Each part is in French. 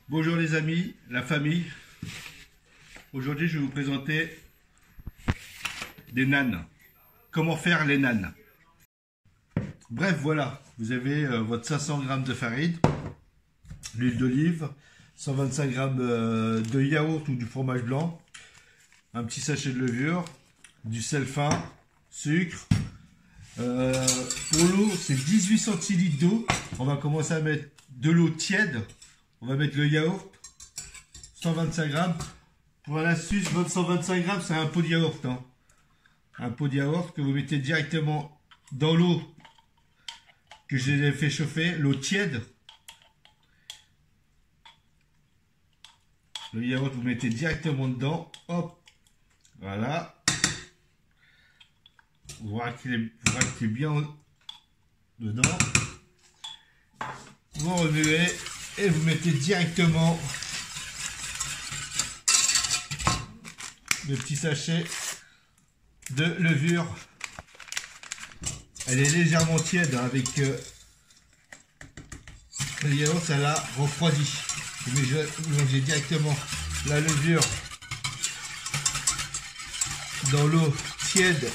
Bonjour les amis, la famille. Aujourd'hui, je vais vous présenter des nanes. Comment faire les nanes. Bref, voilà. Vous avez votre 500 g de farine, l'huile d'olive, 125 g de yaourt ou du fromage blanc, un petit sachet de levure, du sel fin, sucre. Pour l'eau, c'est 18 centilitres d'eau. On va commencer à mettre de l'eau tiède. On va mettre le yaourt, 125 g. Pour l'astuce, votre 125 g, c'est un pot de yaourt. Hein. Un pot de yaourt que vous mettez directement dans l'eau que j'ai fait chauffer, l'eau tiède. Le yaourt, vous mettez directement dedans. Hop, voilà. Vous raclez bien dedans. Vous remuez. Et vous mettez directement le petit sachet de levure. Elle est légèrement tiède hein, avec le yaourt, ça l'a refroidi. Mais je vais mélanger directement la levure dans l'eau tiède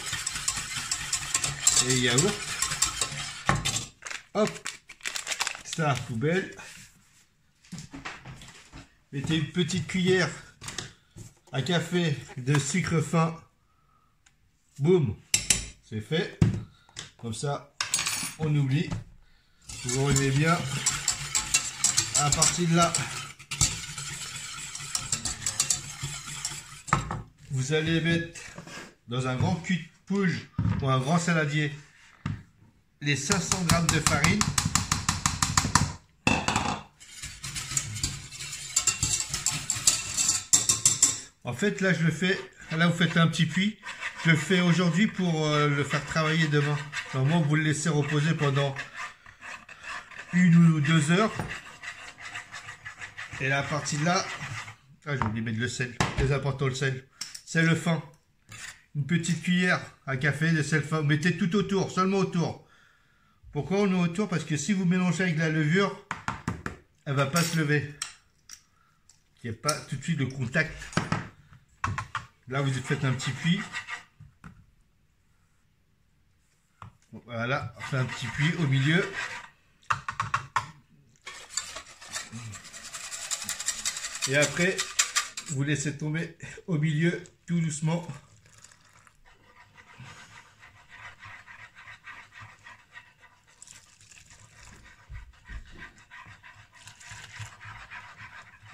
et yaourt. Hop, ça à poubelle. Mettez une petite cuillère à café de sucre fin. Boum, c'est fait. Comme ça, on oublie. Vous remuez bien. À partir de là, vous allez mettre dans un grand cul de pouge ou un grand saladier les 500 g de farine. En fait, là, je le fais. Là, vous faites un petit puits. Je le fais aujourd'hui pour le faire travailler demain. Normalement, vous le laissez reposer pendant 1 ou 2 heures. Et là, à partir de là, j'ai oublié de mettre le sel. Très important le sel. Sel fin. Une petite cuillère à café de sel fin. Vous mettez tout autour, seulement autour. Pourquoi on met autour? Parce que si vous mélangez avec la levure, elle ne va pas se lever. Il n'y a pas tout de suite de contact. Là, vous faites un petit puits. Voilà, on fait un petit puits au milieu. Et après, vous laissez tomber au milieu tout doucement.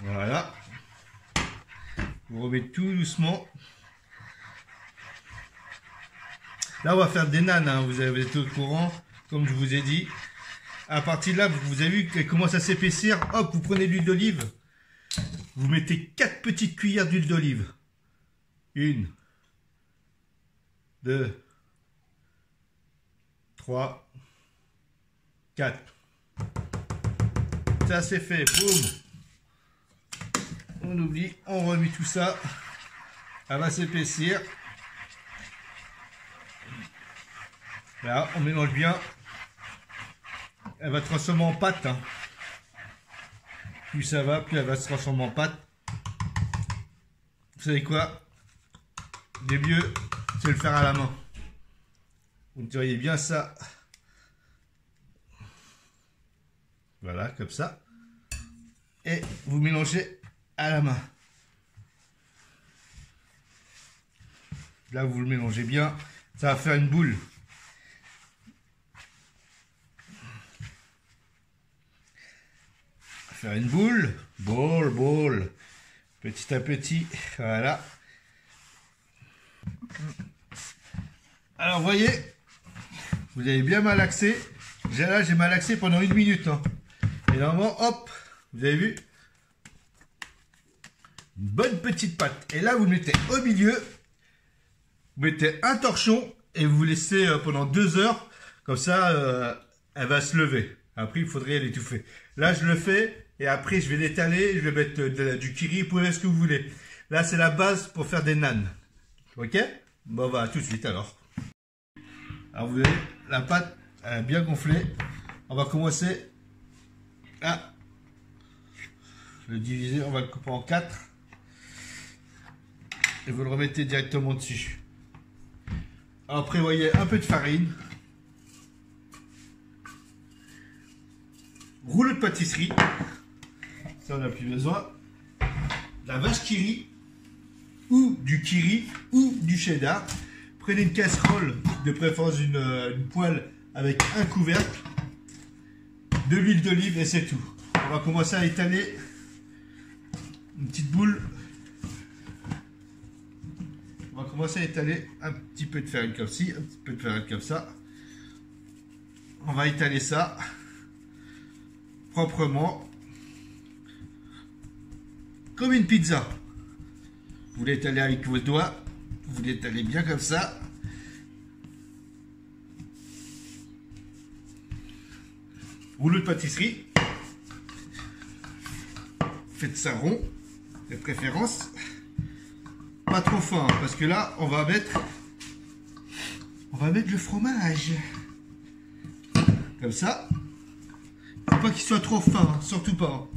Voilà. Vous remettez tout doucement. Là, on va faire des nanes, hein. Vous avez été au courant, comme je vous ai dit. À partir de là, vous avez vu qu'elle commence à s'épaissir. Hop, vous prenez de l'huile d'olive. Vous mettez 4 petites cuillères d'huile d'olive. 1, 2, 3, 4. Ça, c'est fait. Boum. On oublie, on remet tout ça. Elle va s'épaissir. Là, on mélange bien. Elle va transformer en pâte. Hein. Plus ça va, plus elle va se transformer en pâte. Vous savez quoi? Le mieux, c'est de le faire à la main. Vous tirez bien ça. Voilà, comme ça. Et vous mélangez à la main. Là, vous le mélangez bien. Ça va faire une boule. Faire une boule, boule, petit à petit, voilà. Alors, vous voyez, vous avez bien malaxé. Là, j'ai malaxé pendant 1 minute. Hein. Et normalement, hop, vous avez vu, une bonne petite pâte. Et là, vous le mettez au milieu, vous mettez un torchon et vous laissez pendant 2 heures. Comme ça, elle va se lever. Après, il faudrait l'étouffer. Là, je le fais. Et après, je vais l'étaler, je vais mettre du curry, vous pouvez mettre ce que vous voulez. Là, c'est la base pour faire des nanes. Ok? Bon, bah, tout de suite alors. Alors, vous voyez, la pâte, elle a bien gonflé. On va commencer à le diviser, on va le couper en 4. Et vous le remettez directement dessus. Alors prévoyez un peu de farine. Rouleau de pâtisserie. Ça, on n'a plus besoin. La vache qui rit, ou du kiri, ou du cheddar. Prenez une casserole, de préférence une poêle avec un couvercle, de l'huile d'olive et c'est tout. On va commencer à étaler une petite boule. On va commencer à étaler un petit peu de farine comme ci, un petit peu de farine comme ça. On va étaler ça proprement, comme une pizza. Vous l'étalez avec vos doigts, vous l'étalez bien comme ça. Rouleau de pâtisserie. Faites ça rond, de préférence. Pas trop fin, parce que là, on va mettre le fromage. Comme ça. Faut pas qu'il soit trop fin, hein, surtout pas.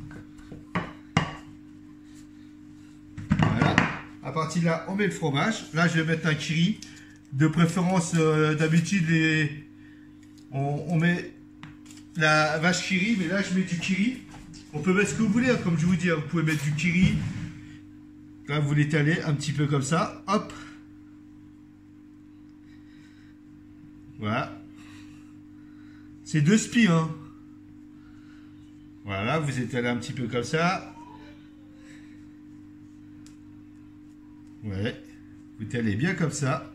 Voilà. À partir de là, on met le fromage. Là, je vais mettre un kiri. De préférence, d'habitude, on met la vache kiri, mais là, je mets du kiri. On peut mettre ce que vous voulez, hein, comme je vous dis. Vous pouvez mettre du kiri. Là, vous l'étalez un petit peu comme ça. Hop. Voilà. C'est 2 spies, hein. Voilà, vous étalez un petit peu comme ça. Ouais. Vous étalez bien comme ça.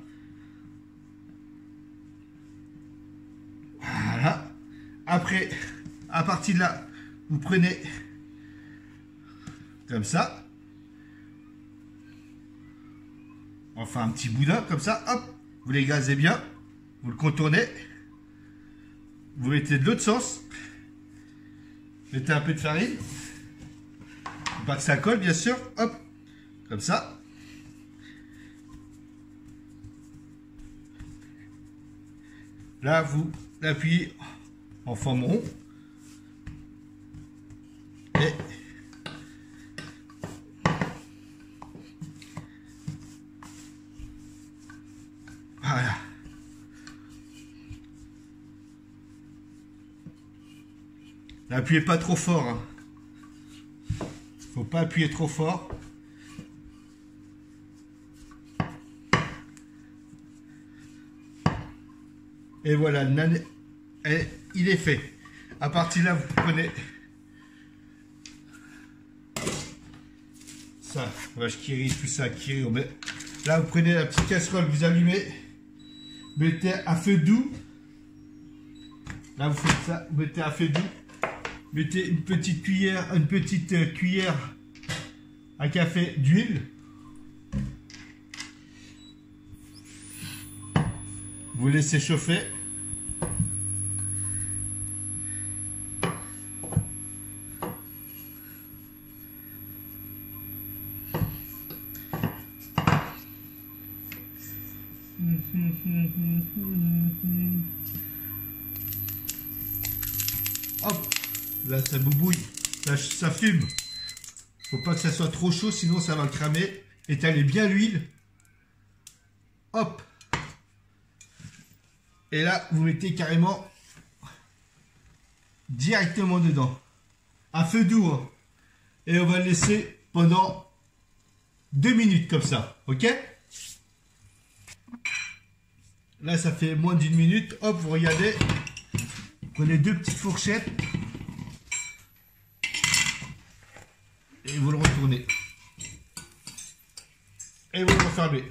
Voilà. Après, à partir de là, vous prenez comme ça. Enfin, un petit boudin comme ça. Hop. Vous les gazez bien. Vous le contournez. Vous mettez de l'autre sens. Mettez un peu de farine. Faut pas que ça colle, bien sûr. Hop. Comme ça. Là, vous l'appuyez en forme rond. Et voilà. N'appuyez pas trop fort. Hein. Faut pas appuyer trop fort. Et voilà, le nan, il est fait. À partir de là, vous prenez ça, vache qui rit, tout ça, qui rit. Là, vous prenez la petite casserole, vous allumez, mettez à feu doux. Là, vous faites ça, vous mettez à feu doux. Mettez une petite cuillère à café d'huile. Vous laissez chauffer. Hop, là ça boubouille, ça fume. Faut pas que ça soit trop chaud, sinon ça va le cramer. Étalez bien l'huile. Hop. Et là, vous mettez carrément directement dedans. À feu doux. Hein. Et on va le laisser pendant 2 minutes comme ça. Ok? Là, ça fait moins d'1 minute. Hop, vous regardez. Prenez 2 petites fourchettes. Et vous le retournez. Et vous le refermez.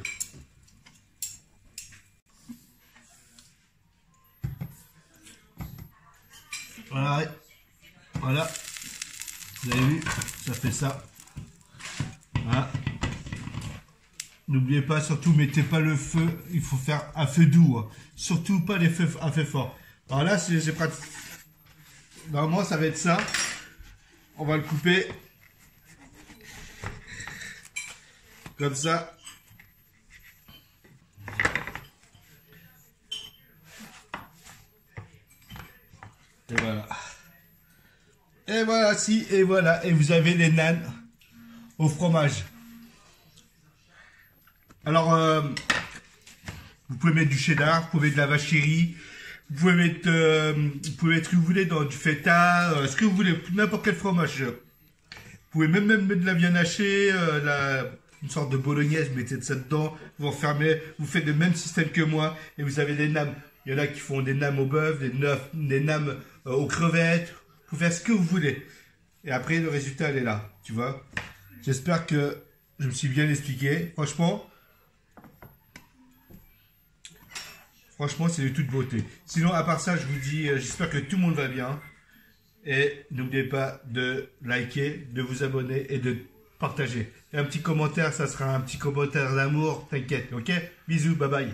Voilà. Voilà. Vous avez vu, ça fait ça. Voilà. N'oubliez pas, surtout, mettez pas le feu. Il faut faire à feu doux. Hein. Surtout pas les feux à feu fort. Alors là, c'est pratique. Normalement, ça va être ça. On va le couper. Comme ça. Et voilà. Et voilà, si, et voilà. Et vous avez les nanes au fromage. Alors, vous pouvez mettre du cheddar, vous pouvez mettre de la vache qui rit, vous pouvez mettre ce que vous voulez dans du feta, ce que vous voulez, n'importe quel fromage. Vous pouvez même mettre de la viande hachée, une sorte de bolognaise, vous mettez ça dedans, vous enfermez, vous faites le même système que moi, et vous avez des names. Il y en a qui font des names au bœuf, des names aux crevettes, vous pouvez faire ce que vous voulez. Et après, le résultat, elle est là, tu vois. J'espère que je me suis bien expliqué. Franchement, c'est de toute beauté. Sinon, à part ça, je vous dis, j'espère que tout le monde va bien. Et n'oubliez pas de liker, de vous abonner et de partager. Et un petit commentaire, ça sera un petit commentaire d'amour, t'inquiète, ok? Bisous, bye bye.